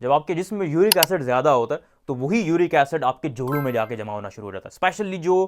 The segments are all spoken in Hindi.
जब आपके जिस्म में यूरिक एसिड ज़्यादा होता है तो वही यूरिक एसिड आपके जोड़ों में जाके जमा होना शुरू हो जाता है। स्पेशली जो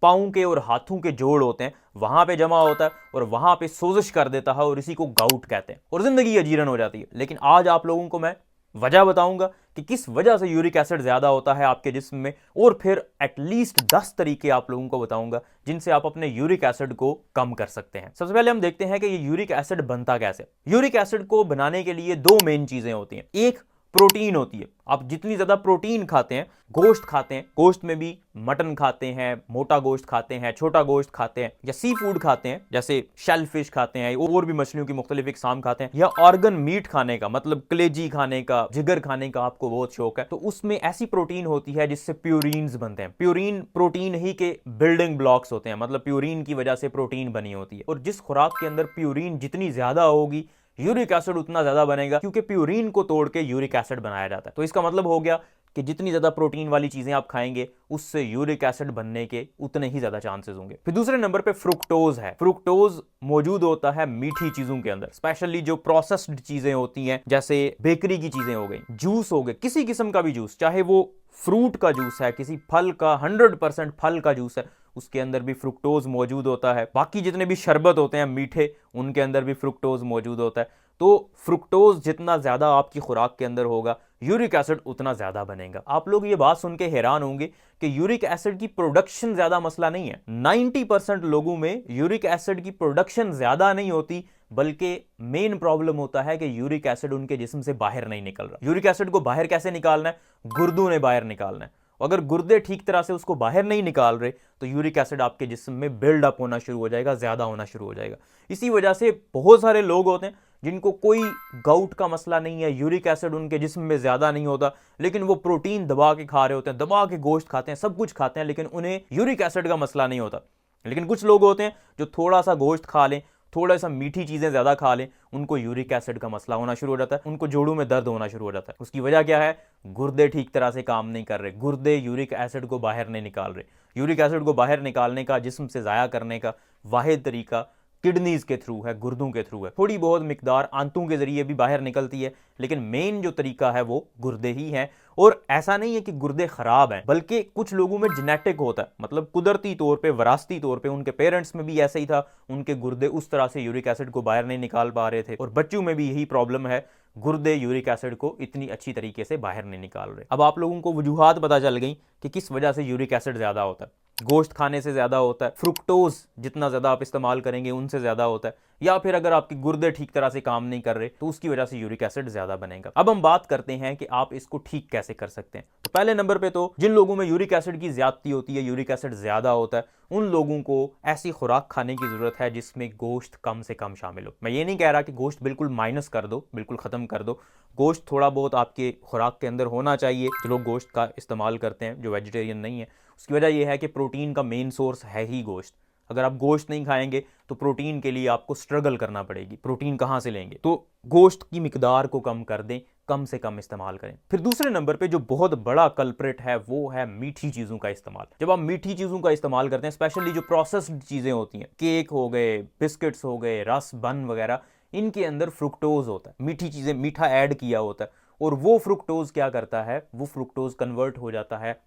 पाँव के और हाथों के जोड़ होते हैं वहां पे जमा होता है और वहां पे सोजिश कर देता है और इसी को गाउट कहते हैं और जिंदगी अजीरन हो जाती है। लेकिन आज आप लोगों को मैं वजह बताऊंगा कि किस वजह से यूरिक एसिड ज्यादा होता है आपके जिस्म में, और फिर एटलीस्ट 10 तरीके आप लोगों को बताऊंगा जिनसे आप अपने यूरिक एसिड को कम कर सकते हैं। सबसे पहले हम देखते हैं कि ये यूरिक एसिड बनता कैसे। यूरिक एसिड को बनाने के लिए दो मेन चीजें होती हैं। एक प्रोटीन होती है। आप जितनी ज्यादा प्रोटीन खाते हैं, गोश्त खाते हैं, गोश्त में भी मटन खाते हैं, मोटा गोश्त खाते हैं, छोटा गोश्त खाते हैं, या सी फूड खाते हैं जैसे शेल फिश खाते हैं, और भी मछलियों की मुख्तलिफ इकसाम खाते हैं, या ऑर्गन मीट खाने का मतलब कलेजी खाने का, जिगर खाने का आपको बहुत शौक है, तो उसमें ऐसी प्रोटीन होती है जिससे प्यूरिन्स बनते हैं। प्यूरिन प्रोटीन ही के बिल्डिंग ब्लॉक्स होते हैं, मतलब प्यूरिन की वजह से प्रोटीन बनी होती है। और जिस खुराक के अंदर प्यूरिन जितनी ज्यादा होगी यूरिक एसिड उतना ज्यादा बनेगा, क्योंकि प्यूरिन को तोड़ के यूरिक एसिड बनाया जाता है। तो इसका मतलब हो गया कि जितनी ज्यादा प्रोटीन वाली चीजें आप खाएंगे उससे यूरिक एसिड बनने के उतने ही ज्यादा चांसेस होंगे। फिर दूसरे नंबर पे फ्रुक्टोज है। फ्रुक्टोज मौजूद होता है मीठी चीजों के अंदर, स्पेशली जो प्रोसेस्ड चीजें होती हैं जैसे बेकरी की चीजें हो गई, जूस हो गए, किसी किस्म का भी जूस, चाहे वो फ्रूट का जूस है, किसी फल का 100% फल का जूस है, उसके अंदर भी फ्रुक्टोज मौजूद होता है। बाकी जितने भी शरबत होते हैं मीठे, उनके अंदर भी फ्रुक्टोज मौजूद होता है। तो फ्रुक्टोज जितना ज्यादा आपकी खुराक के अंदर होगा यूरिक एसिड उतना ज्यादा बनेगा। आप लोग ये बात सुन के हैरान होंगे कि यूरिक एसिड की प्रोडक्शन ज्यादा मसला नहीं है। 90% लोगों में यूरिक एसिड की प्रोडक्शन ज्यादा नहीं होती, बल्कि मेन प्रॉब्लम होता है कि यूरिक एसिड उनके जिस्म से बाहर नहीं निकल रहा। यूरिक एसिड को बाहर कैसे निकालना है? गुर्दों ने बाहर निकालना है। अगर गुर्दे ठीक तरह से उसको बाहर नहीं निकाल रहे तो यूरिक एसिड आपके जिस्म में बिल्डअप होना शुरू हो जाएगा, ज्यादा होना शुरू हो जाएगा। इसी वजह से बहुत सारे लोग होते हैं जिनको कोई गाउट का मसला नहीं है, यूरिक एसिड उनके जिस्म में ज्यादा नहीं होता, लेकिन वो प्रोटीन दबा के खा रहे होते हैं, दबा के गोश्त खाते हैं, सब कुछ खाते हैं, लेकिन उन्हें यूरिक एसिड का मसला नहीं होता। लेकिन कुछ लोग होते हैं जो थोड़ा सा गोश्त खा लें, थोड़ा सा मीठी चीजें ज्यादा खा लें, उनको यूरिक एसिड का मसला होना शुरू हो जाता है, उनको जोड़ों में दर्द होना शुरू हो जाता है। उसकी वजह क्या है? गुर्दे ठीक तरह से काम नहीं कर रहे, गुर्दे यूरिक एसिड को बाहर नहीं निकाल रहे। यूरिक एसिड को बाहर निकालने का, जिस्म से जाया करने का वाहिद तरीका किडनीज के थ्रू है, गुर्दों के थ्रू है। थोड़ी बहुत मिकदार आंतों के जरिए भी बाहर निकलती है, लेकिन मेन जो तरीका है वो गुर्दे ही है। और ऐसा नहीं है कि गुर्दे खराब हैं, बल्कि कुछ लोगों में जेनेटिक होता है, मतलब कुदरती तौर पे, वरासती तौर पे उनके पेरेंट्स में भी ऐसा ही था, उनके गुर्दे उस तरह से यूरिक एसिड को बाहर नहीं निकाल पा रहे थे, और बच्चों में भी यही प्रॉब्लम है, गुर्दे यूरिक एसिड को इतनी अच्छी तरीके से बाहर नहीं निकाल रहे। अब आप लोगों को वजूहात पता चल गई कि किस वजह से यूरिक एसिड ज्यादा होता है। गोश्त खाने से ज्यादा होता है, फ्रुक्टोज जितना ज्यादा आप इस्तेमाल करेंगे उनसे ज्यादा होता है, या फिर अगर आपके गुर्दे ठीक तरह से काम नहीं कर रहे तो उसकी वजह से यूरिक एसिड ज्यादा बनेगा। अब हम बात करते हैं कि आप इसको ठीक कैसे कर सकते हैं। तो पहले नंबर पे तो जिन लोगों में यूरिक एसिड की ज्यादती होती है, यूरिक एसिड ज्यादा होता है, उन लोगों को ऐसी खुराक खाने की जरूरत है जिसमें गोश्त कम से कम शामिल हो। मैं ये नहीं कह रहा कि गोश्त बिल्कुल माइनस कर दो, बिल्कुल खत्म कर दो। गोश्त थोड़ा बहुत आपके खुराक के अंदर होना चाहिए। जो लोग गोश्त का इस्तेमाल करते हैं, जो वेजिटेरियन नहीं है, उसकी वजह यह है कि प्रोटीन का मेन सोर्स है ही गोश्त। अगर आप गोश्त नहीं खाएंगे तो प्रोटीन के लिए आपको स्ट्रगल करना पड़ेगी। प्रोटीन कहां से लेंगे? तो गोश्त की मिकदार को कम कर दें, कम से कम इस्तेमाल करें। फिर दूसरे नंबर पे जो बहुत बड़ा कल्प्रिट है वो है मीठी चीजों का इस्तेमाल। जब आप मीठी चीजों का इस्तेमाल करते हैं, स्पेशली जो प्रोसेस्ड चीजें होती हैं, केक हो गए, बिस्किट्स हो गए, रस बन वगैरह, इनके अंदर फ्रुक्टोज होता है। मीठी चीजें, मीठा ऐड किया होता है, और वो फ्रुक्टोज क्या करता है? वो फ्रुक्टोज कन्वर्ट हो जाता है,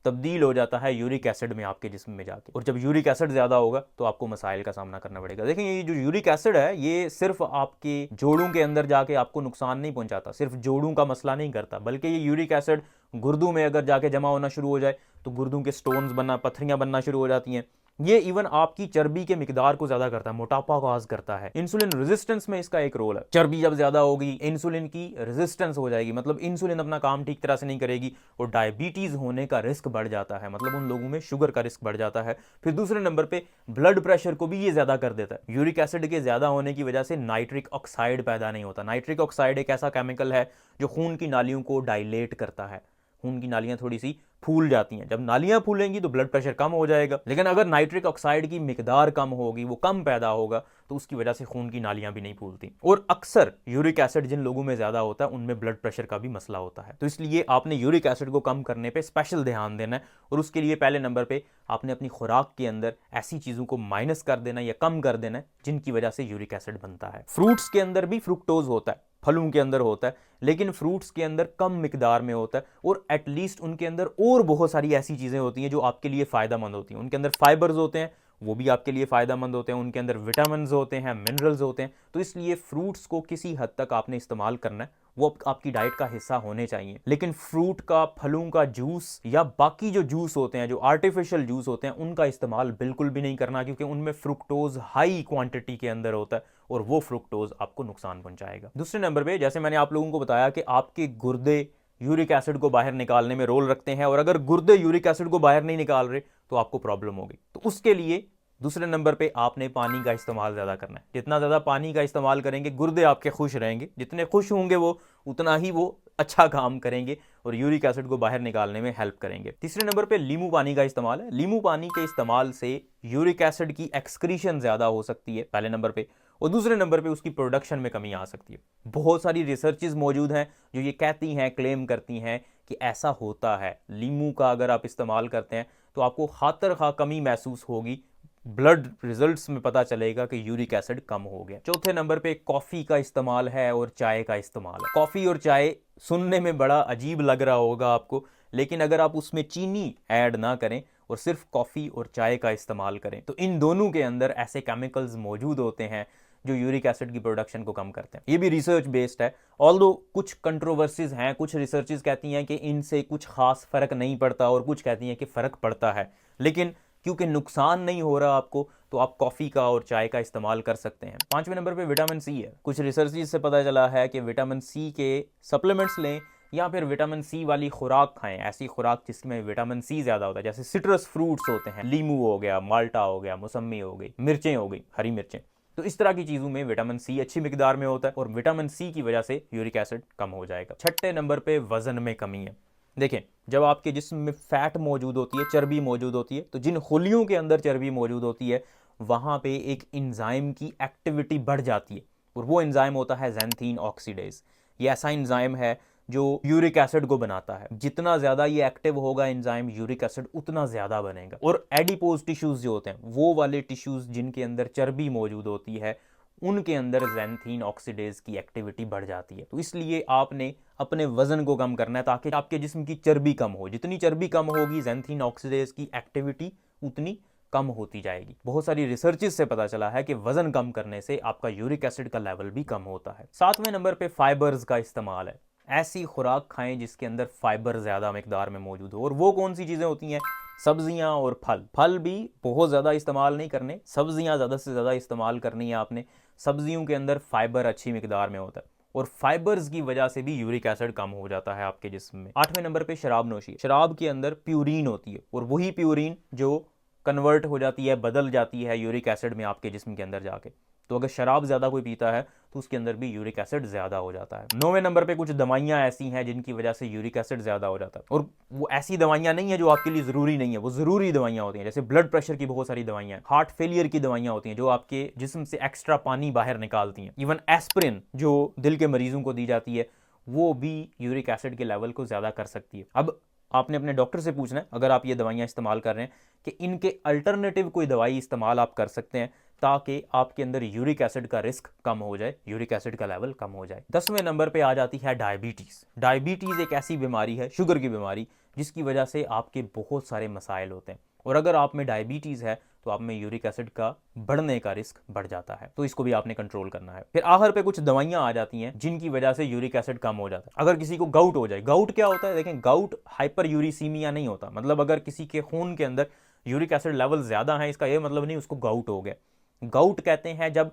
तब्दील हो जाता है यूरिक एसिड में आपके जिस्म में जाके। और जब यूरिक एसिड ज्यादा होगा तो आपको मसाइल का सामना करना पड़ेगा। देखिए, ये जो यूरिक एसिड है ये सिर्फ आपके जोड़ों के अंदर जाके आपको नुकसान नहीं पहुंचाता, सिर्फ जोड़ों का मसला नहीं करता, बल्कि ये यूरिक एसिड गुर्दों में अगर जाके जमा होना शुरू हो जाए तो गुर्दों के स्टोन्स बनना, पत्थरियां बनना शुरू हो जाती हैं। ये इवन आपकी चर्बी के मिकदार को ज्यादा करता है, मोटापा को काज करता है। इंसुलिन रेजिस्टेंस में इसका एक रोल है। चर्बी जब ज्यादा होगी, इंसुलिन की रेजिस्टेंस हो जाएगी, मतलब इंसुलिन अपना काम ठीक तरह से नहीं करेगी, और डायबिटीज होने का रिस्क बढ़ जाता है, मतलब उन लोगों में शुगर का रिस्क बढ़ जाता है। फिर दूसरे नंबर पे ब्लड प्रेशर को भी ये ज्यादा कर देता है। यूरिक एसिड के ज्यादा होने की वजह से नाइट्रिक ऑक्साइड पैदा नहीं होता। नाइट्रिक ऑक्साइड एक ऐसा केमिकल है जो खून की नालियों को डायलेट करता है। खून की नालियां थोड़ी सी फूल जाती हैं, जब नालियां फूलेंगी तो ब्लड प्रेशर कम हो जाएगा। लेकिन अगर नाइट्रिक ऑक्साइड की मिकदार कम होगी, वो कम पैदा होगा, तो उसकी वजह से खून की नालियां भी नहीं फूलती। और अक्सर यूरिक एसिड जिन लोगों में ज्यादा होता है उनमें ब्लड प्रेशर का भी मसला होता है। तो इसलिए आपने यूरिक एसिड को कम करने पे स्पेशल ध्यान देना है, और उसके लिए पहले नंबर पे आपने अपनी खुराक के अंदर ऐसी चीजों को माइनस कर देना या कम कर देना है जिनकी वजह से यूरिक एसिड बनता है। फ्रूट्स के अंदर भी फ्रुक्टोज होता है, फलों के अंदर होता है, लेकिन फ्रूट्स के अंदर कम मिकदार में होता है, और एटलीस्ट उनके अंदर और बहुत सारी ऐसी चीज़ें होती हैं जो आपके लिए फ़ायदेमंद होती हैं। उनके अंदर फाइबर्स होते हैं, वो भी आपके लिए फ़ायदेमंद होते हैं, उनके अंदर विटामिन होते हैं, मिनरल्स होते हैं। तो इसलिए फ्रूट्स को किसी हद तक आपने इस्तेमाल करना है, वो आपकी डाइट का हिस्सा होने चाहिए। लेकिन फ्रूट का, फलों का जूस या बाकी जो जूस होते हैं, जो आर्टिफिशियल जूस होते हैं, उनका इस्तेमाल बिल्कुल भी नहीं करना, क्योंकि उनमें फ्रुक्टोज हाई क्वांटिटी के अंदर होता है और वो फ्रुक्टोज आपको नुकसान पहुंचाएगा। दूसरे नंबर पे, जैसे मैंने आप लोगों को बताया कि आपके गुर्दे यूरिक एसिड को बाहर निकालने में रोल रखते हैं, और अगर गुर्दे यूरिक एसिड को बाहर नहीं निकाल रहे तो आपको प्रॉब्लम होगी। तो उसके लिए दूसरे नंबर पे आपने पानी का इस्तेमाल ज़्यादा करना है। जितना ज़्यादा पानी का इस्तेमाल करेंगे, गुर्दे आपके खुश रहेंगे, जितने खुश होंगे वो उतना ही वो अच्छा काम करेंगे और यूरिक एसिड को बाहर निकालने में हेल्प करेंगे। तीसरे नंबर पे नींबू पानी का इस्तेमाल है। नींबू पानी के इस्तेमाल से यूरिक एसिड की एक्सक्रीशन ज़्यादा हो सकती है पहले नंबर पे, और दूसरे नंबर पे उसकी प्रोडक्शन में कमी आ सकती है। बहुत सारी रिसर्चेज मौजूद हैं जो ये कहती हैं, क्लेम करती हैं कि ऐसा होता है। नींबू का अगर आप इस्तेमाल करते हैं तो आपको खातर खा कमी महसूस होगी, ब्लड रिजल्ट्स में पता चलेगा कि यूरिक एसिड कम हो गया। चौथे नंबर पे कॉफ़ी का इस्तेमाल है और चाय का इस्तेमाल है। कॉफ़ी और चाय सुनने में बड़ा अजीब लग रहा होगा आपको, लेकिन अगर आप उसमें चीनी ऐड ना करें और सिर्फ कॉफ़ी और चाय का इस्तेमाल करें तो इन दोनों के अंदर ऐसे केमिकल्स मौजूद होते हैं जो यूरिक एसिड की प्रोडक्शन को कम करते हैं। ये भी रिसर्च बेस्ड है, ऑल्दो कुछ कंट्रोवर्सीज हैं। कुछ रिसर्चेज कहती हैं कि इनसे कुछ खास फर्क नहीं पड़ता और कुछ कहती हैं कि फ़र्क पड़ता है, लेकिन क्योंकि नुकसान नहीं हो रहा आपको तो आप कॉफ़ी का और चाय का इस्तेमाल कर सकते हैं। पांचवें नंबर पे विटामिन सी है। कुछ रिसर्च से पता चला है कि विटामिन सी के सप्लीमेंट्स लें या फिर विटामिन सी वाली खुराक खाएं, ऐसी खुराक जिसमें विटामिन सी ज़्यादा होता है, जैसे सिट्रस फ्रूट्स होते हैं, लीमू हो गया, माल्टा हो गया, मौसमी हो गई, मिर्चें हो गई, हरी मिर्चें। तो इस तरह की चीज़ों में विटामिन सी अच्छी मिकदार में होता है और विटामिन सी की वजह से यूरिक एसिड कम हो जाएगा। छठे नंबर पे वजन में कमी है। देखें, जब आपके जिस्म में फैट मौजूद होती है, चर्बी मौजूद होती है, तो जिन खुलियों के अंदर चर्बी मौजूद होती है वहाँ पे एक एंजाइम की एक्टिविटी बढ़ जाती है, और वो एंजाइम होता है ज़ैंथीन ऑक्सीडेज। ये ऐसा एंजाइम है जो यूरिक एसिड को बनाता है। जितना ज़्यादा ये एक्टिव होगा एंजाइम, यूरिक एसिड उतना ज़्यादा बनेगा। और एडिपोज टिश्यूज़ जो होते हैं, वो वाले टिश्यूज़ जिनके अंदर चर्बी मौजूद होती है, उनके अंदर ज़ैंथीन ऑक्सीडेज की एक्टिविटी बढ़ जाती है। तो इसलिए आपने अपने वजन को कम करना है ताकि आपके जिस्म की चर्बी कम हो। जितनी चर्बी कम होगी, ज़ैंथीन ऑक्सीडेज की एक्टिविटी उतनी कम होती जाएगी। बहुत सारी रिसर्चेस से पता चला है कि वजन कम करने से आपका यूरिक एसिड का लेवल भी कम होता है। सातवें नंबर पे फाइबर्स का इस्तेमाल है। ऐसी खुराक खाएं जिसके अंदर फाइबर ज़्यादा मिकदार में मौजूद हो। और वो कौन सी चीज़ें होती हैं? सब्जियां और फल। फल भी बहुत ज़्यादा इस्तेमाल नहीं करने, सब्जियां ज़्यादा से ज़्यादा इस्तेमाल करनी है आपने। सब्जियों के अंदर फाइबर अच्छी मिकदार में होता है और फाइबर्स की वजह से भी यूरिक एसिड कम हो जाता है आपके जिस्म में। आठवें नंबर पे शराब नोशी। शराब के अंदर प्यूरिन होती है और वही प्यूरिन जो कन्वर्ट हो जाती है, बदल जाती है यूरिक एसिड में आपके जिस्म के अंदर जाके। तो अगर शराब ज़्यादा कोई पीता है तो उसके अंदर भी यूरिक एसिड ज़्यादा हो जाता है। नौवें नंबर पे कुछ दवाइयाँ ऐसी हैं जिनकी वजह से यूरिक एसिड ज़्यादा हो जाता है, और वो ऐसी दवाइयाँ नहीं है जो आपके लिए ज़रूरी नहीं है, वो ज़रूरी दवाइयाँ होती हैं। जैसे ब्लड प्रेशर की बहुत सारी दवाइयाँ हैं, हार्ट फेलियर की दवाइयाँ होती हैं जो आपके जिस्म से एक्स्ट्रा पानी बाहर निकालती हैं। इवन एस्पिरिन जो दिल के मरीजों को दी जाती है, वो भी यूरिक एसिड के लेवल को ज़्यादा कर सकती है। अब आपने अपने डॉक्टर से पूछना है, अगर आप ये दवाइयाँ इस्तेमाल कर रहे हैं, कि इनके अल्टरनेटिव कोई दवाई इस्तेमाल आप कर सकते हैं ताकि आपके अंदर यूरिक एसिड का रिस्क कम हो जाए, यूरिक एसिड का लेवल कम हो जाए। 10वें नंबर पे आ जाती है डायबिटीज़। डायबिटीज़ एक ऐसी बीमारी है, शुगर की बीमारी, जिसकी वजह से आपके बहुत सारे मसाइल होते हैं, और अगर आप में डायबिटीज़ है तो आप में यूरिक एसिड का बढ़ने का रिस्क बढ़ जाता है। तो इसको भी आपने कंट्रोल करना है। फिर आखिर पे कुछ दवाइयाँ आ जाती हैं जिनकी वजह से यूरिक एसिड कम हो जाता है। अगर किसी को गाउट हो जाए, गाउट क्या होता है? देखें, गाउट हाइपर यूरिसीमिया नहीं होता। मतलब अगर किसी के खून के अंदर यूरिक एसिड लेवल ज़्यादा है, इसका यह मतलब नहीं उसको गाउट हो गया। गाउट कहते हैं जब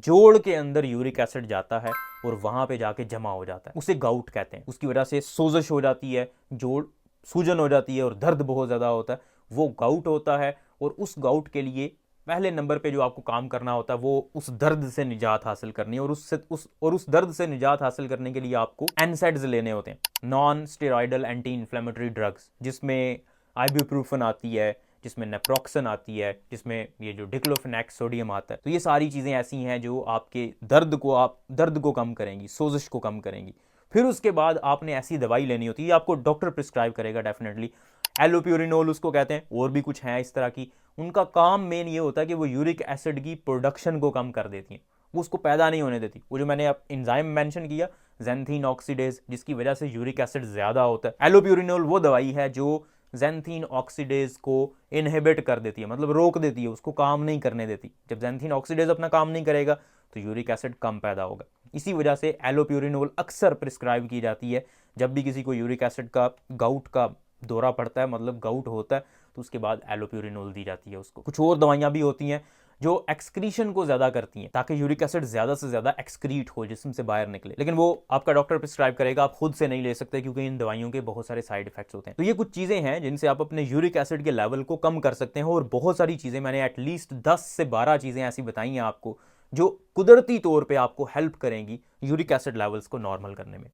जोड़ के अंदर यूरिक एसिड जाता है और वहां पे जाके जमा हो जाता है, उसे गाउट कहते हैं। उसकी वजह से सोजश हो जाती है, जोड़ सूजन हो जाती है और दर्द बहुत ज़्यादा होता है, वो गाउट होता है। और उस गाउट के लिए पहले नंबर पे जो आपको काम करना होता है वो उस दर्द से निजात हासिल करनी है, और उस दर्द से निजात हासिल करने के लिए आपको एनसैड्स लेने होते हैं, non steroidal anti inflammatory drugs, जिसमें आइबुप्रोफेन आती है, जिसमें नेप्रोक्सन आती है, जिसमें ये जो डिक्लोफेनेक सोडियम आता है। तो ये सारी चीज़ें ऐसी हैं जो आपके दर्द को कम करेंगी, सोजिश को कम करेंगी। फिर उसके बाद आपने ऐसी दवाई लेनी होती है, आपको डॉक्टर प्रिस्क्राइब करेगा डेफिनेटली, एलोप्यूरिनोल उसको कहते हैं, और भी कुछ हैं इस तरह की। उनका काम मेन ये होता है कि वो यूरिक एसिड की प्रोडक्शन को कम कर देती हैं। वो उसको पैदा नहीं होने देती। वो जो मैंने अब एंजाइम मेंशन किया ज़ैंथीन ऑक्सीडेज, जिसकी वजह से यूरिक एसिड ज़्यादा होता है। एलोप्यूरिनोल वो दवाई है जो ज़ैंथीन ऑक्सीडेज को इनहिबिट कर देती है, मतलब रोक देती है, उसको काम नहीं करने देती। जब ज़ैंथीन ऑक्सीडेज अपना काम नहीं करेगा तो यूरिक एसिड कम पैदा होगा। इसी वजह से एलोप्यूरिनोल अक्सर प्रिस्क्राइब की जाती है जब भी किसी को यूरिक एसिड का गाउट का दौरा पड़ता है, मतलब गाउट होता है, तो उसके बाद एलोप्यूरिनोल दी जाती है उसको। कुछ और दवाइयाँ भी होती हैं जो एक्सक्रीशन को ज़्यादा करती हैं ताकि यूरिक एसिड ज़्यादा से ज़्यादा एक्सक्रीट हो, जिस्म से बाहर निकले, लेकिन वो आपका डॉक्टर प्रिस्क्राइब करेगा, आप खुद से नहीं ले सकते क्योंकि इन दवाइयों के बहुत सारे साइड इफेक्ट्स होते हैं। तो ये कुछ चीज़ें हैं जिनसे आप अपने यूरिक एसिड के लेवल को कम कर सकते हैं, और बहुत सारी चीज़ें मैंने एटलीस्ट 10 से 12 चीज़ें ऐसी बताई हैं आपको जो कुदरती तौर पर आपको हेल्प करेंगी यूरिक एसिड लेवल्स को नॉर्मल करने में।